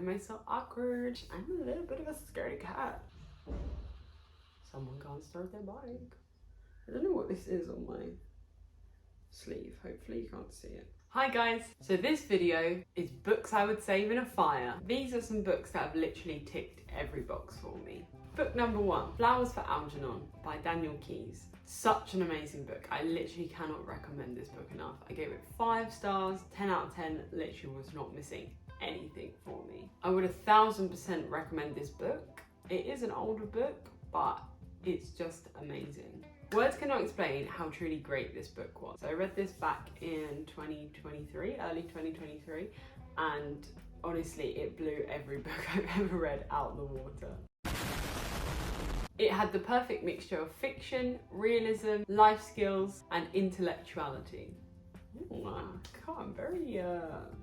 am I so awkward? I'm a little bit of a scaredy cat. Someone can't start their bike. I don't know what this is on my sleeve. Hopefully you can't see it. Hi guys! So this video is books I would save in a fire. These are some books that have literally ticked every box for me. Book number 1, Flowers for Algernon by Daniel Keyes. Such an amazing book. I literally cannot recommend this book enough. I gave it 5 stars, 10 out of 10, literally was not missing anything for me. I would 1000% recommend this book. It is an older book, but it's just amazing. Words cannot explain how truly great this book was. So I read this back in 2023, early 2023, and honestly, it blew every book I've ever read out of the water. It had the perfect mixture of fiction, realism, life skills, and intellectuality. Ooh, God, I'm very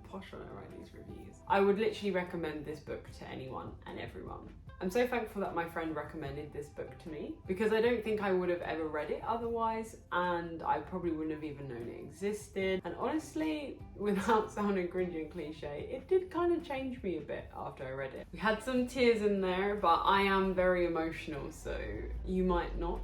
posh when I write these reviews. I would literally recommend this book to anyone and everyone. I'm so thankful that my friend recommended this book to me because I don't think I would have ever read it otherwise, and I probably wouldn't have even known it existed. And honestly, without sounding cringy and cliche, it did kind of change me a bit after I read it. We had some tears in there, but I am very emotional, so you might not.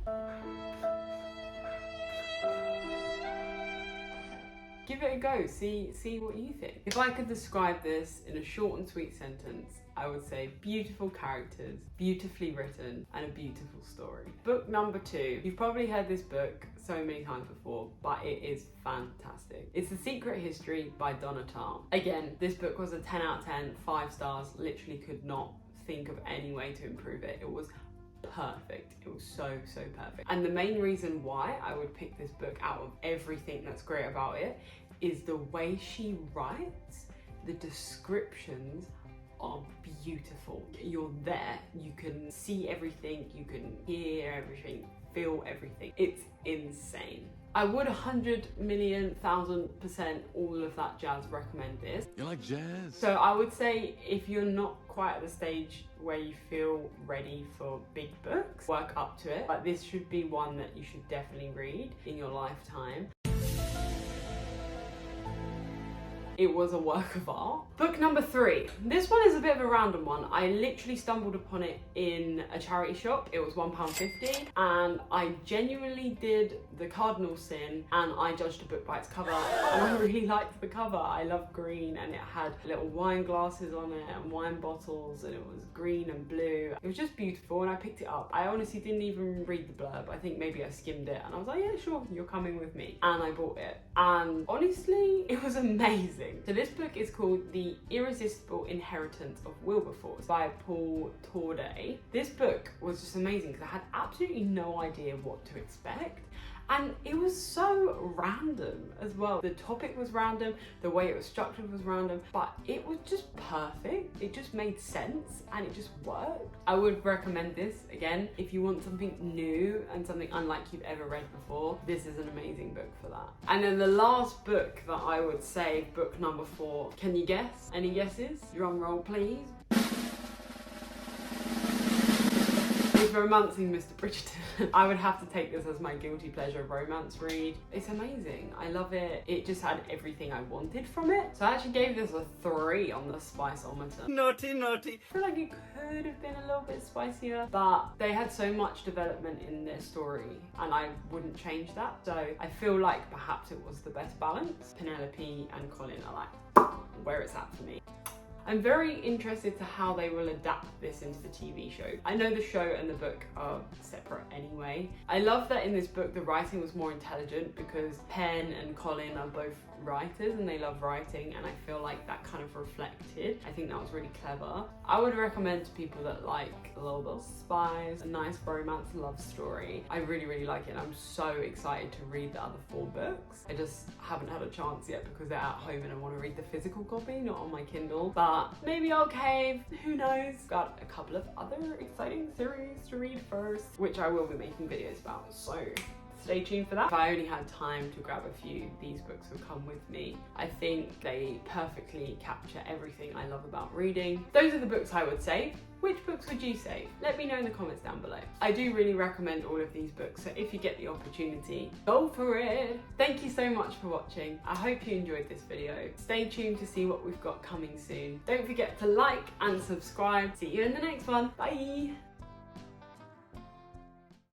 Give it a go, see what you think. If I could describe this in a short and sweet sentence, I would say beautiful characters, beautifully written, and a beautiful story. Book number 2. You've probably heard this book so many times before, but it is fantastic. It's The Secret History by Donna Tartt. Again, this book was a 10 out of 10, 5 stars, literally could not think of any way to improve it. It was perfect. It was so perfect. And the main reason why I would pick this book out of everything that's great about it is the way she writes. The descriptions are beautiful. You're there, you can see everything, you can hear everything, feel everything. It's insane. I would 100,000,000% all of that jazz recommend this. You like jazz? So I would say if you're not quite at the stage where you feel ready for big books, work up to it. But this should be one that you should definitely read in your lifetime. It was a work of art. Book number 3. This one is a bit of a random one. I literally stumbled upon it in a charity shop. It was £1.50 and I genuinely did the cardinal sin and I judged a book by its cover, and I really liked the cover. I love green and it had little wine glasses on it and wine bottles and it was green and blue. It was just beautiful and I picked it up. I honestly didn't even read the blurb. I think maybe I skimmed it and I was like, yeah, sure, you're coming with me. And I bought it. And honestly, it was amazing. So this book is called The Irresistible Inheritance of Wilberforce by Paul Torday. This book was just amazing because I had absolutely no idea what to expect. And it was so random as well. The topic was random, the way it was structured was random, but it was just perfect. It just made sense and it just worked. I would recommend this again. If you want something new and something unlike you've ever read before, this is an amazing book for that. And then the last book that I would say, book number 4. Can you guess? Any guesses? Drum roll, please. It's Romancing Mr. Bridgerton. I would have to take this as my guilty pleasure romance read. It's amazing. I love it. It just had everything I wanted from it. So I actually gave this a 3 on the spice-ometer. Naughty, naughty. I feel like it could have been a little bit spicier, but they had so much development in their story and I wouldn't change that. So I feel like perhaps it was the best balance. Penelope and Colin are like where it's at for me. I'm very interested to how they will adapt this into the TV show. I know the show and the book are separate anyway. I love that in this book the writing was more intelligent because Penn and Colin are both writers and they love writing, and I feel like that kind of reflected. I think that was really clever. I would recommend to people that like a little bit of spice, a nice romance love story. I really like it and I'm so excited to read the other 4 books. I just haven't had a chance yet because they're at home and I want to read the physical copy, not on my Kindle. But maybe I'll cave, who knows? Got a couple of other exciting series to read first, which I will be making videos about. So stay tuned for that. If I only had time to grab a few, these books would come with me. I think they perfectly capture everything I love about reading. Those are the books I would save. Which books would you save? Let me know in the comments down below. I do really recommend all of these books, so if you get the opportunity, go for it. Thank you so much for watching. I hope you enjoyed this video. Stay tuned to see what we've got coming soon. Don't forget to like and subscribe. See you in the next one. Bye.